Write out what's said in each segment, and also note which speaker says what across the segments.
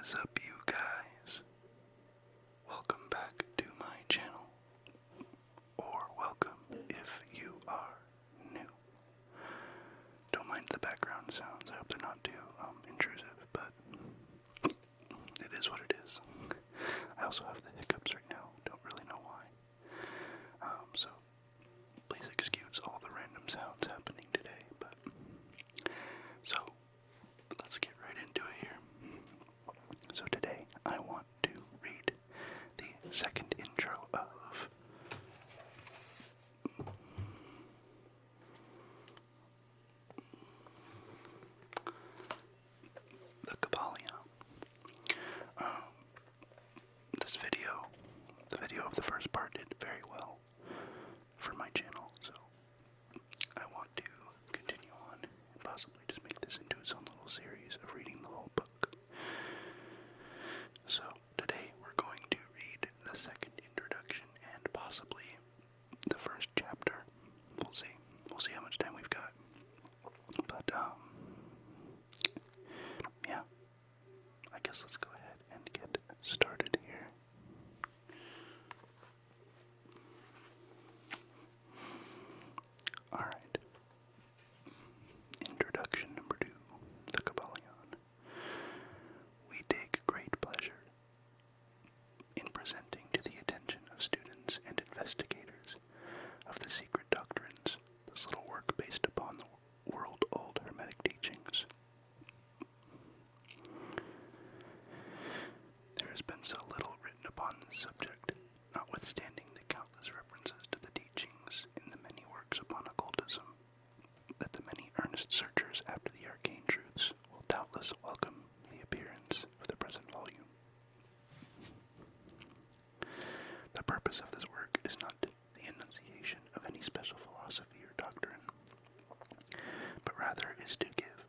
Speaker 1: is up, you guys? Welcome back to my channel, or welcome if you are new. Don't mind the background sounds, I hope they're not too intrusive, but it is what it is. I also have the hiccups right now, don't really know why. So please excuse all the random sounds happening today, but so let's get right into it here. So today I want to read the second intro of the Kybalion. The video of the first part did very well for my channel, so I want to continue on and possibly just make this into its own little series of reading the whole book. So today we're going to read the second introduction and possibly the first chapter. We'll see. We'll see how much time we've got. But yeah, I guess let's go ahead and get started here. Alright. Introduction number 2, the Kybalion. We take great pleasure in presenting to the attention of students and investigators of the secret doctrines this little work based upon the world-old Hermetic teachings. There has been so little written upon this subject, notwithstanding the countless references to the teachings in the many works upon occultism, that the many earnest searchers after the arcane truths will doubtless welcome the appearance of the present volume. The purpose of this work is not the enunciation of any special philosophy or doctrine, but rather is to give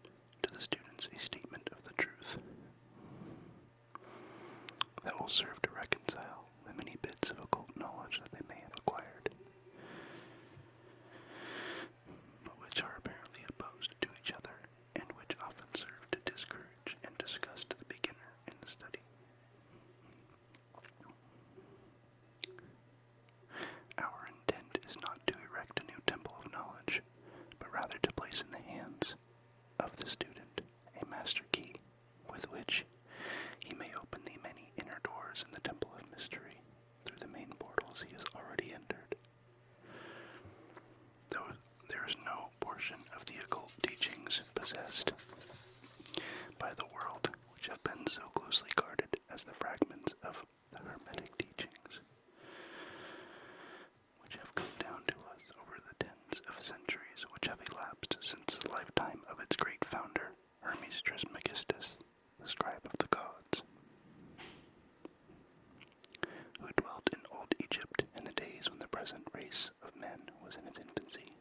Speaker 1: to the students a statement of the truth that will serve to reconcile the many bits of occult knowledge that they may have acquired, but which are apparently opposed to each other, and which often serve to discourage and disgust the beginner in the study. Our intent is not to erect a new temple of knowledge, but rather to place in the hands of the student a master key with which he may open the many inner doors in the temple of mystery through the main portals he has already entered. Though there is no portion of the occult teachings possessed by the world which have been so closely guarded as the fragments of the Hermetic teachings, which have come down to us over the tens of centuries which have elapsed since the lifetime of its great founder, Hermes Trismegistus, the scribe of the gods, who dwelt in old Egypt in the days when the present race of men was in its infancy,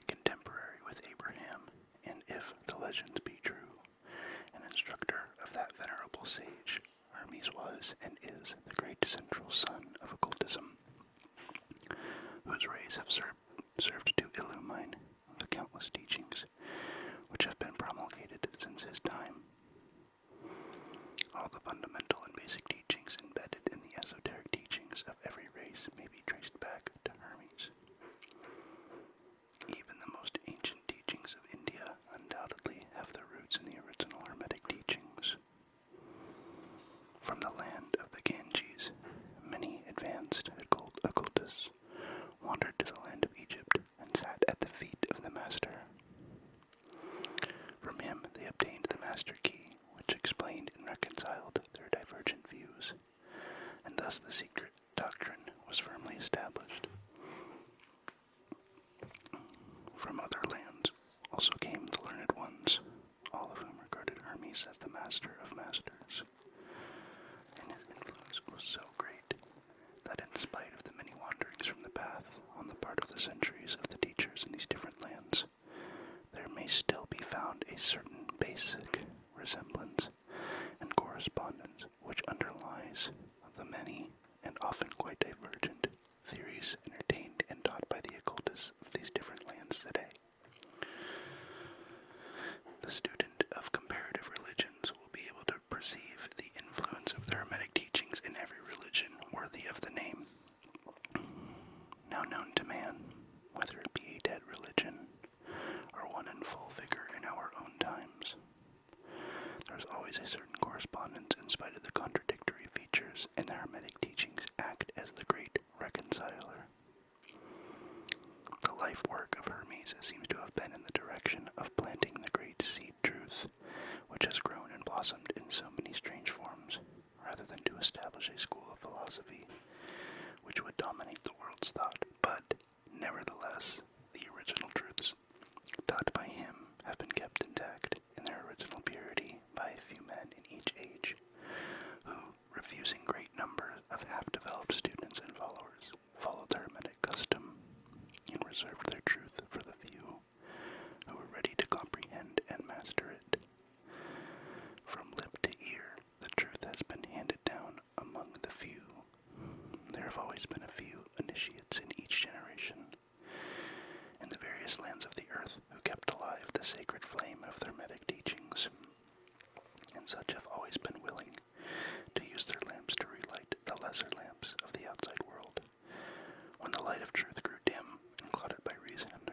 Speaker 1: contemporary with Abraham, and if the legends be true, an instructor of that venerable sage, Hermes was and is the great central sun of occultism, whose rays have served to illumine the countless teachings which have been promulgated since his time. All the fundamental and basic teachings embedded in the esoteric teachings of every race may be traced back to Hermes. Even the most ancient teachings of India undoubtedly have their roots in the original Hermetic teachings. From the land of the Ganges, many advanced occultists wandered to the land of Egypt and sat at the feet of the master. From him they obtained the master key, which explained and reconciled their divergent views, and thus the secret doctrine was firmly established. From other lands also came the learned ones, all of whom regarded Hermes as the master of masters, and his influence was so great that in spite of the many wanderings from the path on the part of the centuries of the teachers in these different lands, there may still be found a certain basic resemblance and correspondence which underlies the many and often quite divergent theories entertained and taught by the occultists of these different lands today. The student of comparative religions will be able to masters and the Hermetic teachings act as the great reconciler. The life work of Hermes seems to have been in the direction of planting the great seed truth, which has grown and blossomed in so many strange forms, rather than to establish a school of philosophy which would dominate the world's thought. But, nevertheless, the original truths taught by him have been kept intact in their original purity by a few men in each age, who, refusing great numbers of half-developed students and followers, followed the Hermetic custom and reserved their truth for the few who were ready to comprehend and master it. From lip to ear, the truth has been handed down among the few. There have always been a few initiates in each generation, in the various lands of the earth, who kept alive the sacred flame of the Hermetic teachings, and such have always been willing to use their lamps to relight the lesser lamps of the outside world. When the light of truth grew dim and clouded by reason and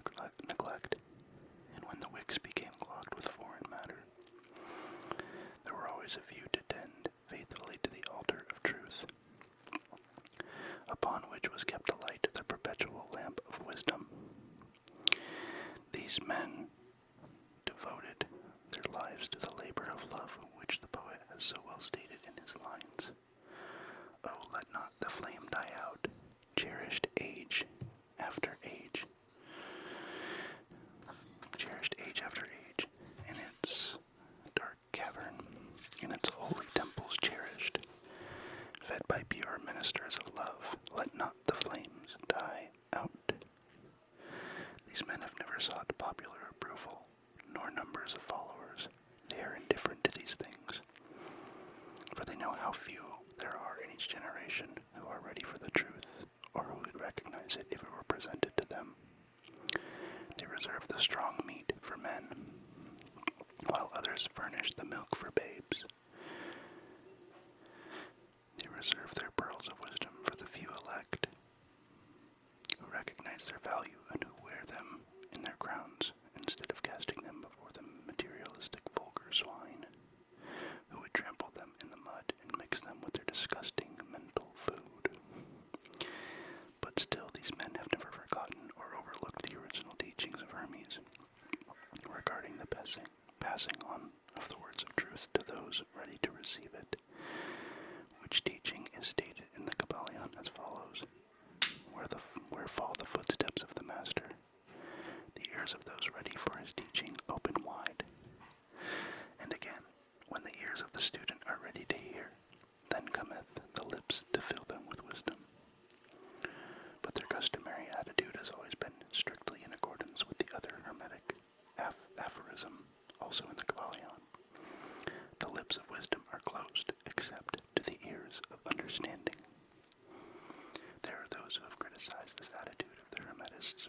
Speaker 1: neglect, and when the wicks became clogged with foreign matter, there were always a few to tend faithfully to the altar of truth, upon which was kept alight the perpetual lamp of wisdom. These men devoted their lives to the labor of love, which the poet has so well stated in his lines. Oh, let not the flame die out, cherished age after age. Cherished age after age, in its dark cavern, in its holy temples cherished, fed by pure ministers of love, let not the flames die out. These men have never sought popular approval, nor numbers of followers. They are indifferent to these things, for they know how few there are in each generation who are ready for the truth, or who would recognize it if it were presented to them. They reserve the strong meat for men, while others furnish the milk for babes. They reserve their pearls of wisdom for the few elect, who recognize their value and who wear them in their crowns instead of casting them before the materialistic vulgar swine, who would trample them in the mud and mix them with their disgusting mental food. But still, these men have never forgotten or overlooked the original teachings of Hermes regarding the passing on of the words of truth to those ready to receive it, which teaching is stated in the Kybalion as follows: where fall the footsteps of the master, the ears of those ready for his teaching open wide. And again, when the ears of the student are ready to hear, then cometh the lips to fill them with wisdom. But their customary attitude has always been strictly in accordance with the other Hermetic aphorism, also in the Kybalion. The lips of wisdom are closed, except to the ears of understanding. There are those who have criticized this attitude of the Hermetists,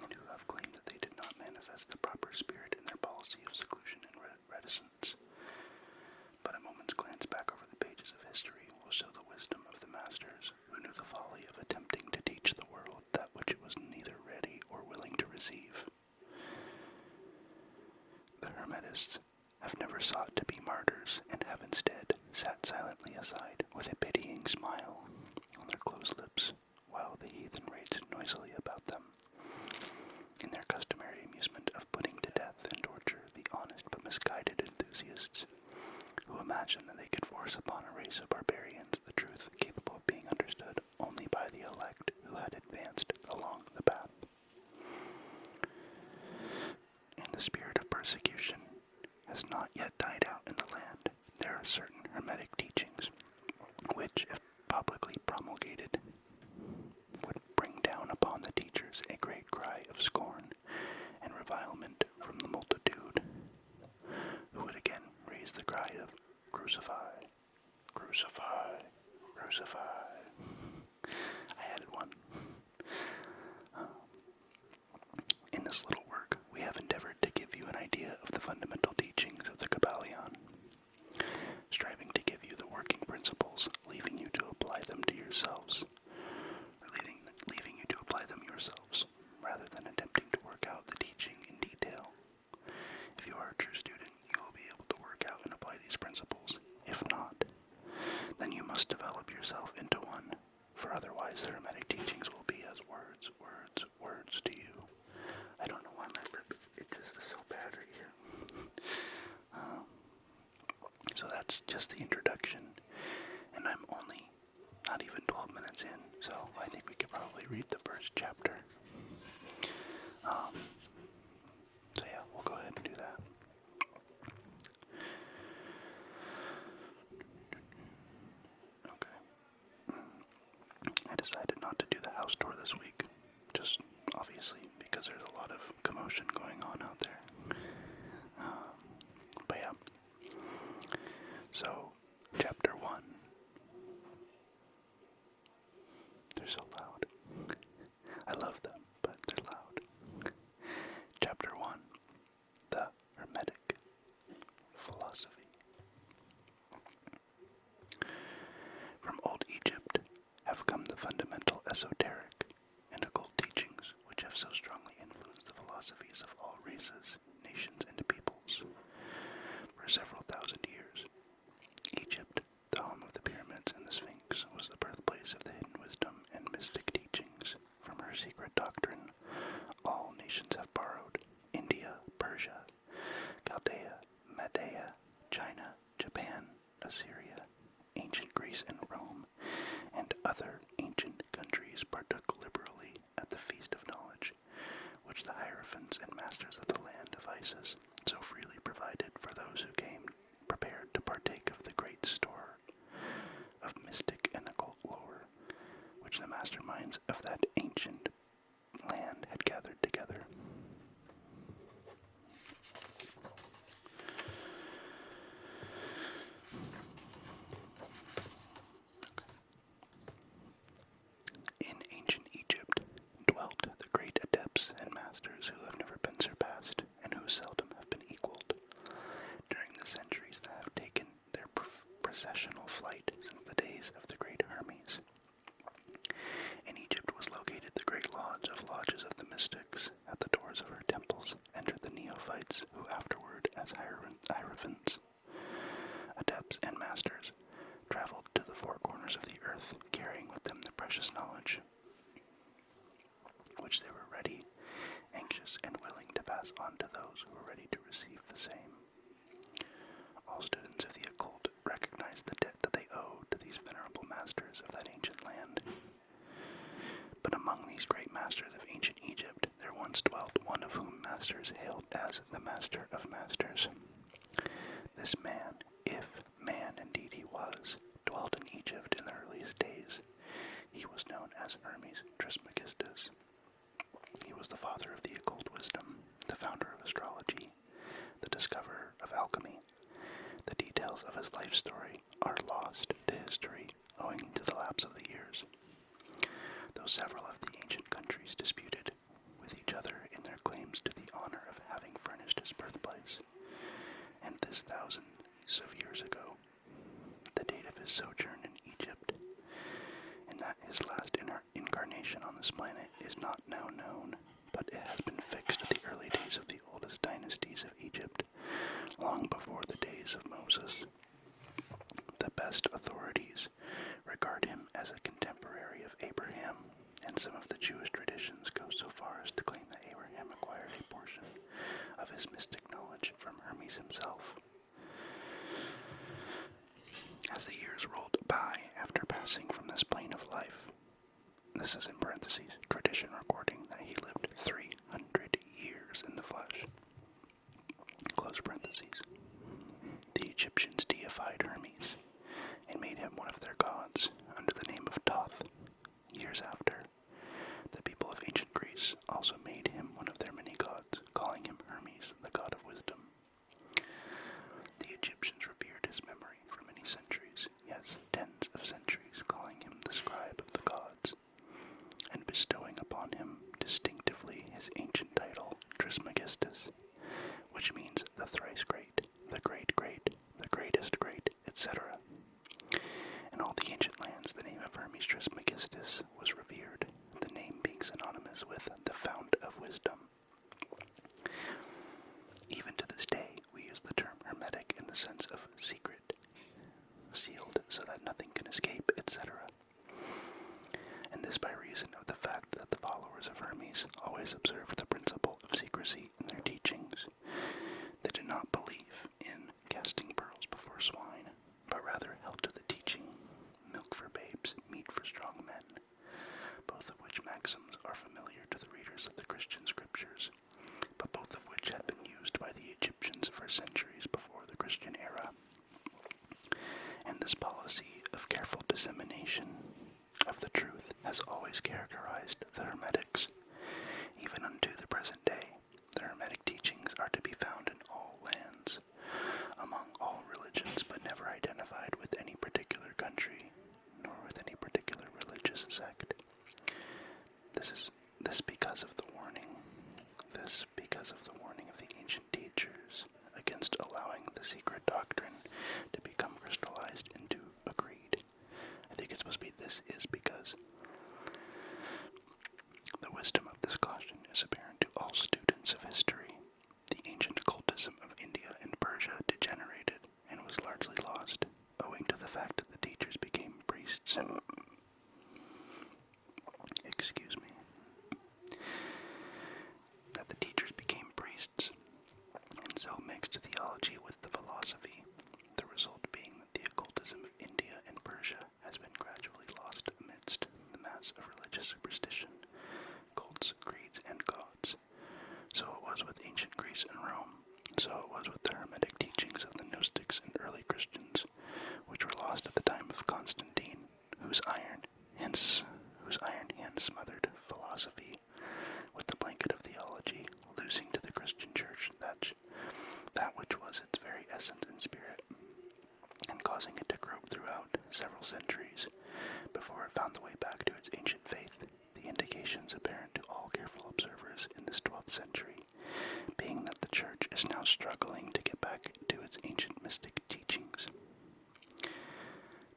Speaker 1: and who have claimed that they did not manifest the proper spirit in their policy of seclusion and reticence. But a moment's glance back over the pages of history will show the wisdom of the masters, who knew the folly of attempting to teach the world that which it was neither ready or willing to receive. The Hermetists have never sought to be martyrs, and have instead sat silently aside with a pitying smile on their closed lips, while the heathen raged noisily about them, in their customary amusement of putting to death and torture the honest but misguided enthusiasts, who imagined that they could force upon a race of barbarians the truth capable of being understood only by the elect who had advanced along the path. And the spirit of persecution has not yet died out in the land. There are certain Hermetic teachings which, if publicly promulgated, would bring down upon the teachers a great cry of scorn and revilement from the multitude, who would again raise the cry of "Crucify, crucify, crucify." I added one. In this little work, we have endeavored to give you an idea of the fundamental teachings of the Kybalion, striving to give you the working principles, leaving you to apply them to yourselves, or leaving you to apply them yourselves, rather than attempting to work out the teaching in detail. If you are a true student, you will be able to work out and apply these principles. If not, then you yourself into one, for otherwise the Hermetic teachings will be as words, words, words to you. I don't know why my lip, it just is so bad right here. So that's just the introduction, and I'm only not even 12 minutes in, so I think we could probably read the first chapter. So yeah, we'll go ahead and do that. Okay. I decided not to do the house tour this week, just obviously because there's a lot of commotion going on out there. But yeah. So, chapter 1. They're so loud. I love them, but they're loud. Chapter 1. The Hermetic Philosophy. From old Egypt have come the fundamental esoteric and occult teachings which have so strongly influenced the philosophies of all races, nations, and peoples. For several thousand years, Egypt, the home of the pyramids and the Sphinx, was the birthplace of the hidden wisdom and mystic teachings. From her secret doctrine, all nations have borrowed. India, Persia, Chaldea, Media, China, Japan, Assyria, ancient Greece and Rome, and other ancient countries partook liberally at the feast of knowledge, which the hierophants and masters of the land of Isis so freely provided for those who came prepared to partake of the great store of mystic and occult lore, which the masterminds of that ancient land had gathered together. In ancient Egypt dwelt the great adepts and masters who have never been surpassed and who seldom have been equaled. During the centuries that have taken their processional flight since the days of the great Hermes. In Egypt was located the great lodge of lodges of the mystics. At the doors of her temples entered the neophytes, who afterward, as hierophants, adepts, and masters, traveled to the four corners of the earth, carrying with them the precious knowledge, which they were ready, anxious, and willing to pass on to those who were ready to receive the same. All students of the occult recognized the debt that they owe to these venerable masters of that ancient land. But among these great masters of ancient Egypt, there once dwelt one of whom masters hailed as the Master of Masters. This man, if man indeed he was, dwelt in Egypt in the earliest days. He was known as Hermes Trismegistus. He was the father of the occult wisdom, the founder of astrology, the discoverer of alchemy. The details of his life story are lost to history owing to the lapse of the years. Though several of the ancient countries disputed with each other in their claims to the honor of having furnished his birthplace, and this thousands of years ago, the date of his sojourn in Egypt, and that his last incarnation on this planet is not now known, but it has been fixed at the early days of the oldest dynasties of Egypt, long before the days of Moses. The best authorities regard him as a contemporary of Abraham, and some of the Jewish traditions go so far as to claim that Abraham acquired a portion of his mystic knowledge from Hermes himself. As the years rolled by after passing from this plane of life, this is in parentheses, tradition recording that he lived 300 years in the flesh, close parentheses. The Egyptians deified Hermes and made him one of their gods under the name of Thoth. Years after, the people of ancient Greece also made him one of their many gods, calling him Hermes, the god of wisdom. The Egyptians revered his memory for many centuries, yes, tens of centuries, calling him the scribe of the gods, and bestowing upon him distinctively his ancient title, Trismegistus, which means the thrice great, the great great, the greatest great, etc. In all the ancient lands, the name of Hermes Trismegistus was revered, the name being synonymous with the fount of They did not believe in casting pearls before swine, but rather held to the teaching, milk for babes, meat for strong men, both of which maxims are familiar to the readers of the Christian scriptures, but both of which had been used by the Egyptians for centuries before the Christian era. And this policy of careful dissemination of the truth has always characterized the Hermetics. Even unto the present day, the Hermetic teachings are to be found in all lands, among all religions, but never identified with any particular country, nor with any particular religious sect. This because of the warning. This because of the warning of the ancient teachers against allowing the secret doctrine to become crystallized into a creed. I think it's supposed to be this is because. The wisdom of this caution is apparent to all students of history. The ancient occultism of India and Persia degenerated and was largely lost, owing to the fact that the teachers became priests and and so mixed theology with the philosophy, the result being that the occultism of India and Persia has been gradually lost amidst the mass of religious superstition, cults, creeds, and gods. So it was with ancient Greece and Rome, so it was with the Hermetic teachings of the Gnostics and early Christians, which were lost at the time of Constantine, whose iron hand smothered philosophy with the blanket of theology, losing to the Christian church that which was its very essence and spirit, and causing it to grope throughout several centuries before it found the way back to its ancient faith. The indications apparent to all careful observers in this 12th century being that the church is now struggling to get back to its ancient mystic teachings.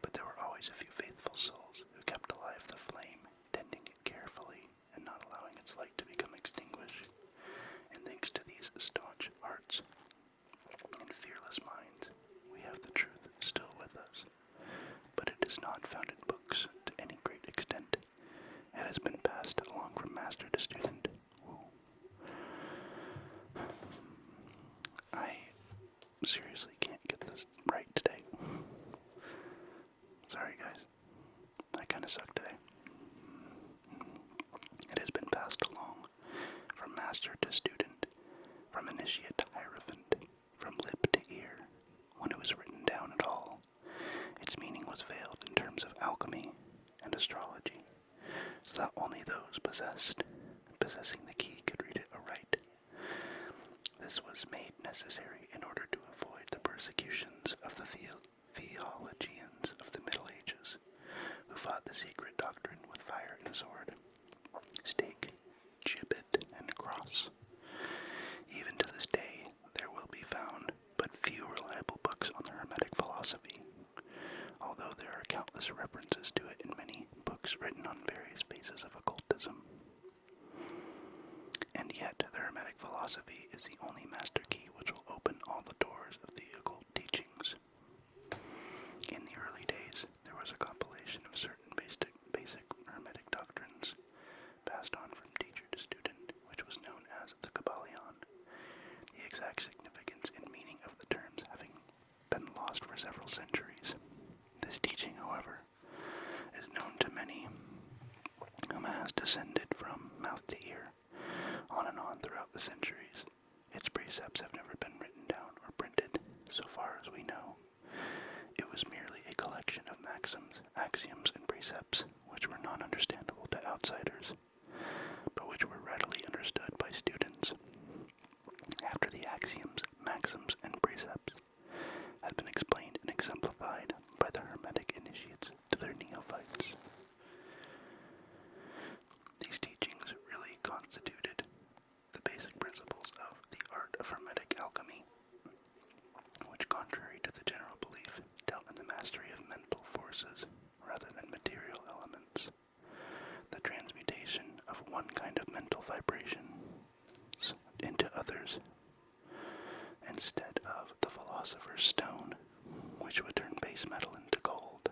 Speaker 1: But there were always a few faithful souls who kept alive the flame, tending it carefully and not allowing its light to become extinguished. And thanks to these staunch hearts and fearless minds, we have the truth still with us. But it is not found in books to any great extent. It has been passed along from master to student. I seriously can't get this right today. Sorry guys, I kinda suck today. It has been passed along from master to student, from initiate to hierophant, from lip to ear. When it was written down at all, its meaning was veiled in terms of alchemy and astrology, so that only those possessing the key could read it aright. This was made necessary in order to avoid the persecutions of the theologians of the Middle Ages, who fought the secret doctrine with fire and sword, stake, gibbet, and cross. Even to this day, there will be found but few reliable books on the Hermetic philosophy, although there are countless references to it in many books written on various bases of occultism. And yet, the Hermetic philosophy is the only master key which will open all the doors of the occult teachings. In the early days, there was a compilation of certain basic Hermetic doctrines passed on from teacher to student, which was known as the Kybalion. The exact significance and meaning of the terms having been lost for several centuries. This teaching, however, is known to many, whom it has descended from mouth to ear, on and on throughout the centuries. Its precepts have never been written down or printed, so far as we know. It was merely a collection of maxims, axioms, and precepts which were non-understandable to outsiders, but which were readily understood by students. After the axioms, maxims, and precepts had been explained and exemplified by the Hermetic initiates to their neophytes, these teachings really constituted the basic principles of the art of Hermetic alchemy, which, contrary to the general belief, dealt in the mastery of mental forces rather than material elements, the transmutation of one kind of mental vibrations into others, instead of the philosopher's stone, which would turn base metal into gold,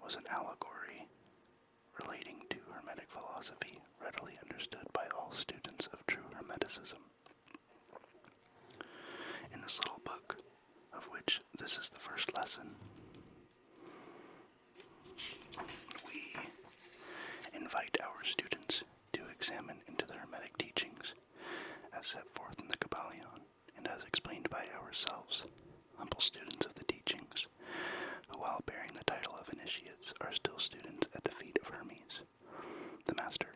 Speaker 1: was an allegory relating to Hermetic philosophy, readily understood by all students of true Hermeticism. ourselves, humble students of the teachings, who while bearing the title of initiates are still students at the feet of Hermes, the Master.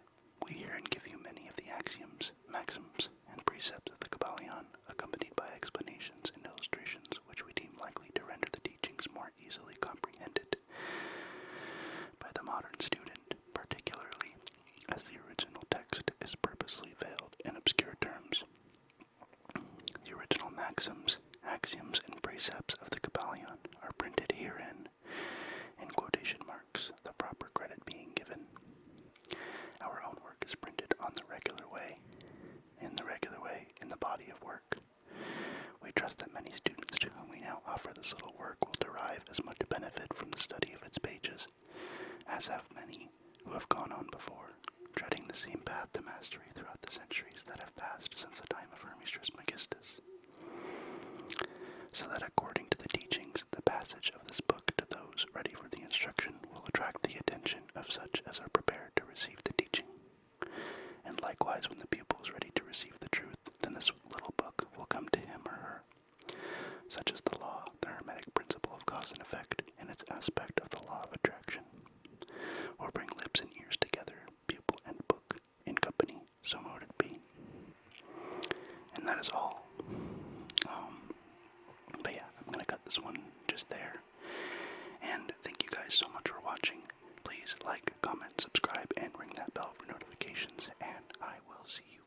Speaker 1: We herein give you many of the axioms, maxims, and precepts of the Kybalion, accompanied by explanations and illustrations which we deem likely to render the teachings more easily comprehended by the modern student, particularly as the original text is purposely veiled in obscure terms. The original maxims, axioms, and precepts of the Kybalion are printed herein in quotation marks, the proper credit being given. Our own work is printed on the regular way, in the body of work. We trust that many students to whom we now offer this little work will derive as much benefit from the study of its pages, as have many who have gone on before, treading the same path to mastery throughout the centuries that have passed since the time of Hermes Trismegistus. So that according to the teachings, the passage of this book to those ready for the instruction will attract the attention of such as are prepared to receive the teaching. And likewise, when the pupil is ready to receive the truth, then this little book will come to him or her, such as the law, the Hermetic principle of cause and effect, in its aspect of the law of attraction, or bring lips and ears together, pupil and book, in company, so mote it be. And that is all. But yeah, I'm going to cut this one just there. And thank you guys so much for watching. Please like, comment, subscribe, and ring that bell for notifications. And I will see you